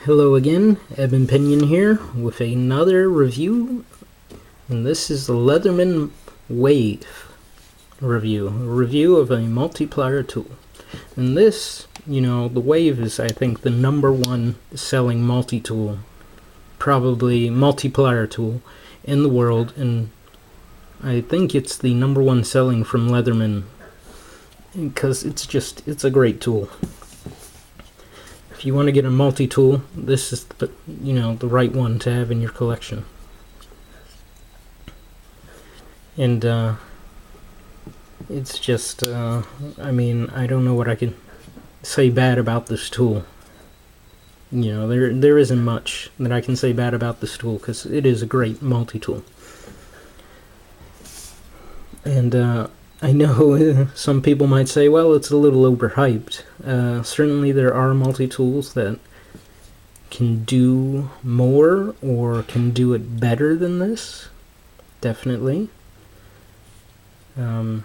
Hello again, Eben Pinion here with another review, and this is the Leatherman Wave review, a review of a multiplier tool. And this, the Wave is, I think, the #1 selling multi-tool, probably multiplier tool in the world, and I think it's the #1 selling from Leatherman because it's a great tool. If you want to get a multi-tool, this is the right one to have in your collection. And it's just I don't know what I can say bad about this tool. There isn't much that I can say bad about this tool because it is a great multi-tool. And I know some people might say, well, it's a little overhyped. Certainly there are multi-tools that can do more or can do it better than this. Definitely. And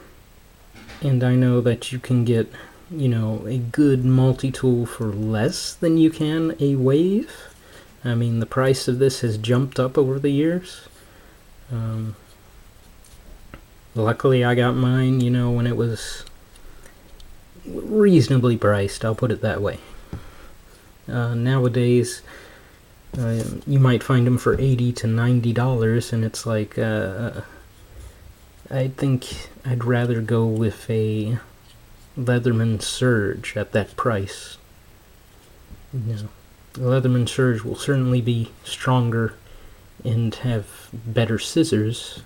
I know that you can get, a good multi-tool for less than you can a Wave. I mean, the price of this has jumped up over the years. Luckily, I got mine, when it was reasonably priced, I'll put it that way. Nowadays, you might find them for $80 to $90, and it's like, I think I'd rather go with a Leatherman Surge at that price. The Leatherman Surge will certainly be stronger and have better scissors,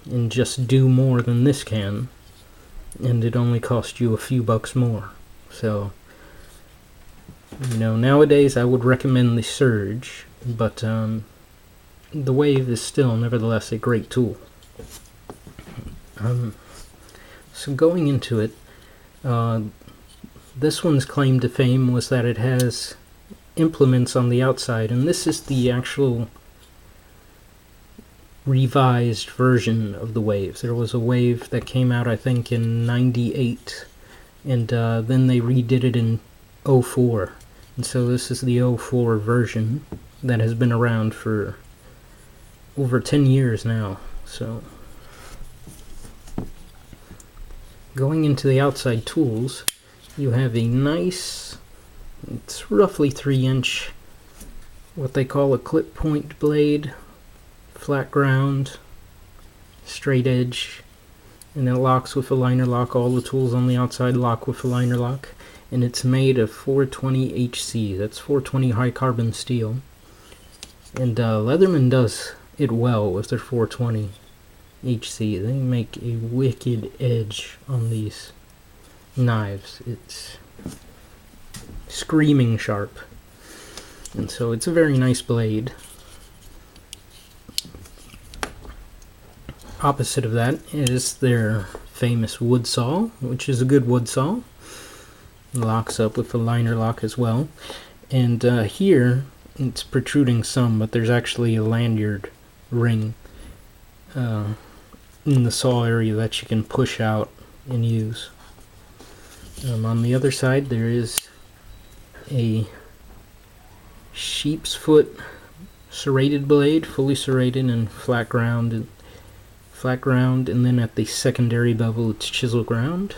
and just do more than this can, and it only cost you a few bucks more. So, nowadays I would recommend the Surge, but the Wave is still nevertheless a great tool. So going into it, this one's claim to fame was that it has implements on the outside, and this is the actual revised version of the Waves. There was a Wave that came out, I think, in '98, and then they redid it in '04. And so this is the '04 version that has been around for over 10 years now. So, going into the outside tools, you have a nice, it's roughly 3-inch, what they call a clip point blade, flat ground, straight edge, and it locks with a liner lock. All the tools on the outside lock with a liner lock, and it's made of 420 HC. That's 420 high carbon steel, and Leatherman does it well with their 420 HC. They make a wicked edge on these knives. It's screaming sharp, and so it's a very nice blade. Opposite of that is their famous wood saw, which is a good wood saw. It locks up with a liner lock as well. And here, it's protruding some, but there's actually a lanyard ring in the saw area that you can push out and use. On the other side, there is a sheep's foot serrated blade, fully serrated and flat ground, and then at the secondary bevel it's chisel ground.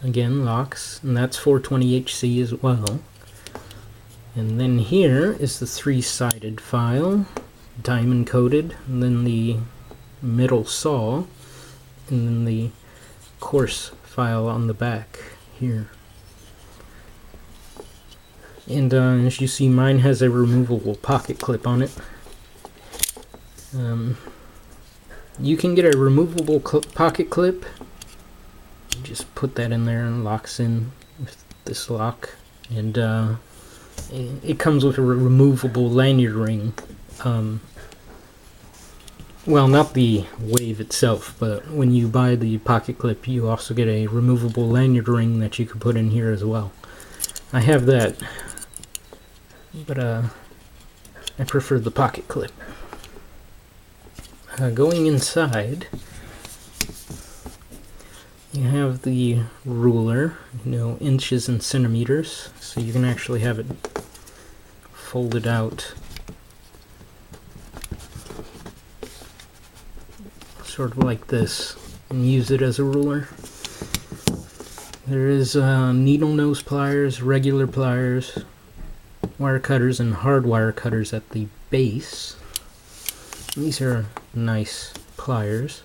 Again, locks, and that's 420 HC as well. And then here is the 3-sided file, diamond coated, and then the middle saw, and then the coarse file on the back here. And as you see, mine has a removable pocket clip on it. You can get a removable pocket clip. Just put that in there and locks in with this lock. And it comes with a removable lanyard ring. Well, not the Wave itself, but when you buy the pocket clip, you also get a removable lanyard ring that you can put in here as well. I have that, but I prefer the pocket clip. Going inside, You have the ruler, inches and centimeters, so you can actually have it folded out sort of like this and use it as a ruler. There is needle nose pliers, regular pliers, wire cutters, and hard wire cutters at the base. These are nice pliers.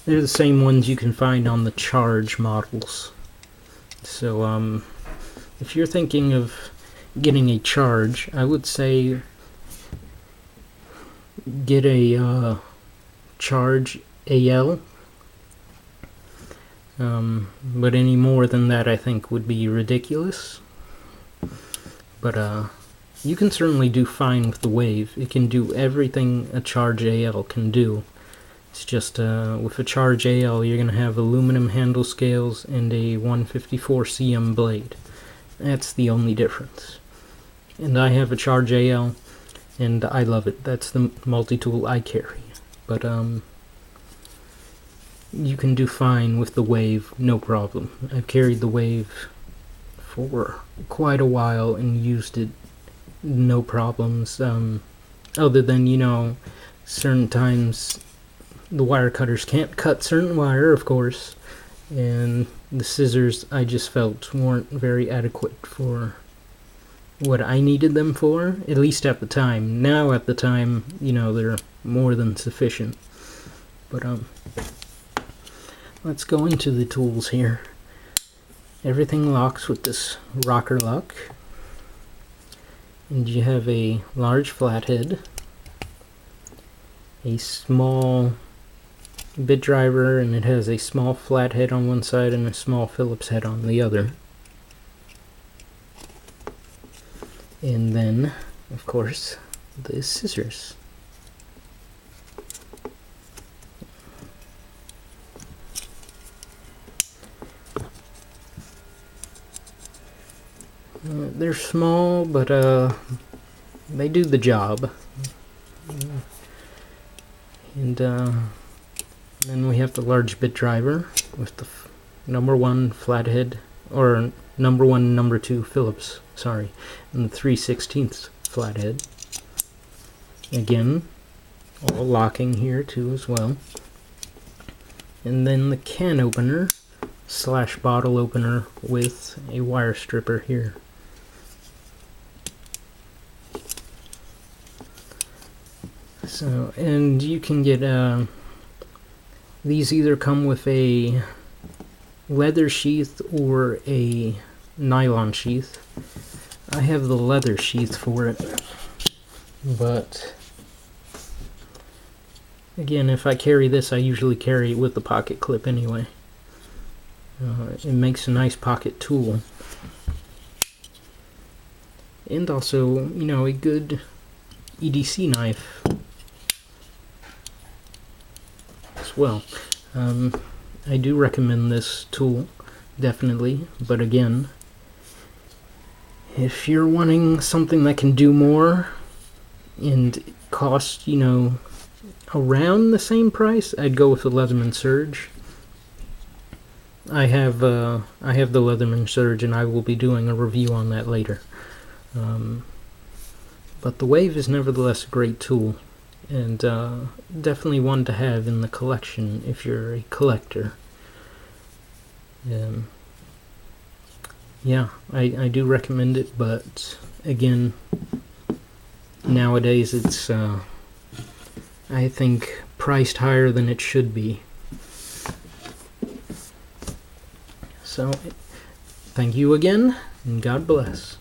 They're the same ones you can find on the Charge models. So if you're thinking of getting a Charge, I would say get a Charge AL. But any more than that I think would be ridiculous. But you can certainly do fine with the Wave. It can do everything a Charge AL can do. It's just with a Charge AL you're going to have aluminum handle scales and a 154 cm blade. That's the only difference. And I have a Charge AL and I love it. That's the multi-tool I carry. But you can do fine with the Wave, no problem. I've carried the Wave for quite a while and used it no problems. Other than, certain times the wire cutters can't cut certain wire, of course, and the scissors I just felt weren't very adequate for what I needed them for, at least at the time. Now at the time, they're more than sufficient. But let's go into the tools here. Everything locks with this rocker lock. And you have a large flathead, a small bit driver, and it has a small flathead on one side and a small Phillips head on the other. And then, of course, the scissors. They're small, but they do the job. And then we have the large bit driver with the number 1 flathead, or number 1, number 2 Phillips, sorry, and the 3/16 flathead. Again, all locking here too as well. And then the can opener / bottle opener with a wire stripper here. So, and you can get these either come with a leather sheath or a nylon sheath. I have the leather sheath for it, but again, if I carry this, I usually carry it with the pocket clip anyway. It makes a nice pocket tool, and also, a good EDC knife as well. I do recommend this tool, definitely, but again, if you're wanting something that can do more and cost, around the same price, I'd go with the Leatherman Surge. I have the Leatherman Surge, and I will be doing a review on that later. But the Wave is nevertheless a great tool, and definitely one to have in the collection if you're a collector. Yeah, I do recommend it, but again, nowadays it's I think priced higher than it should be. So, thank you again, and God bless.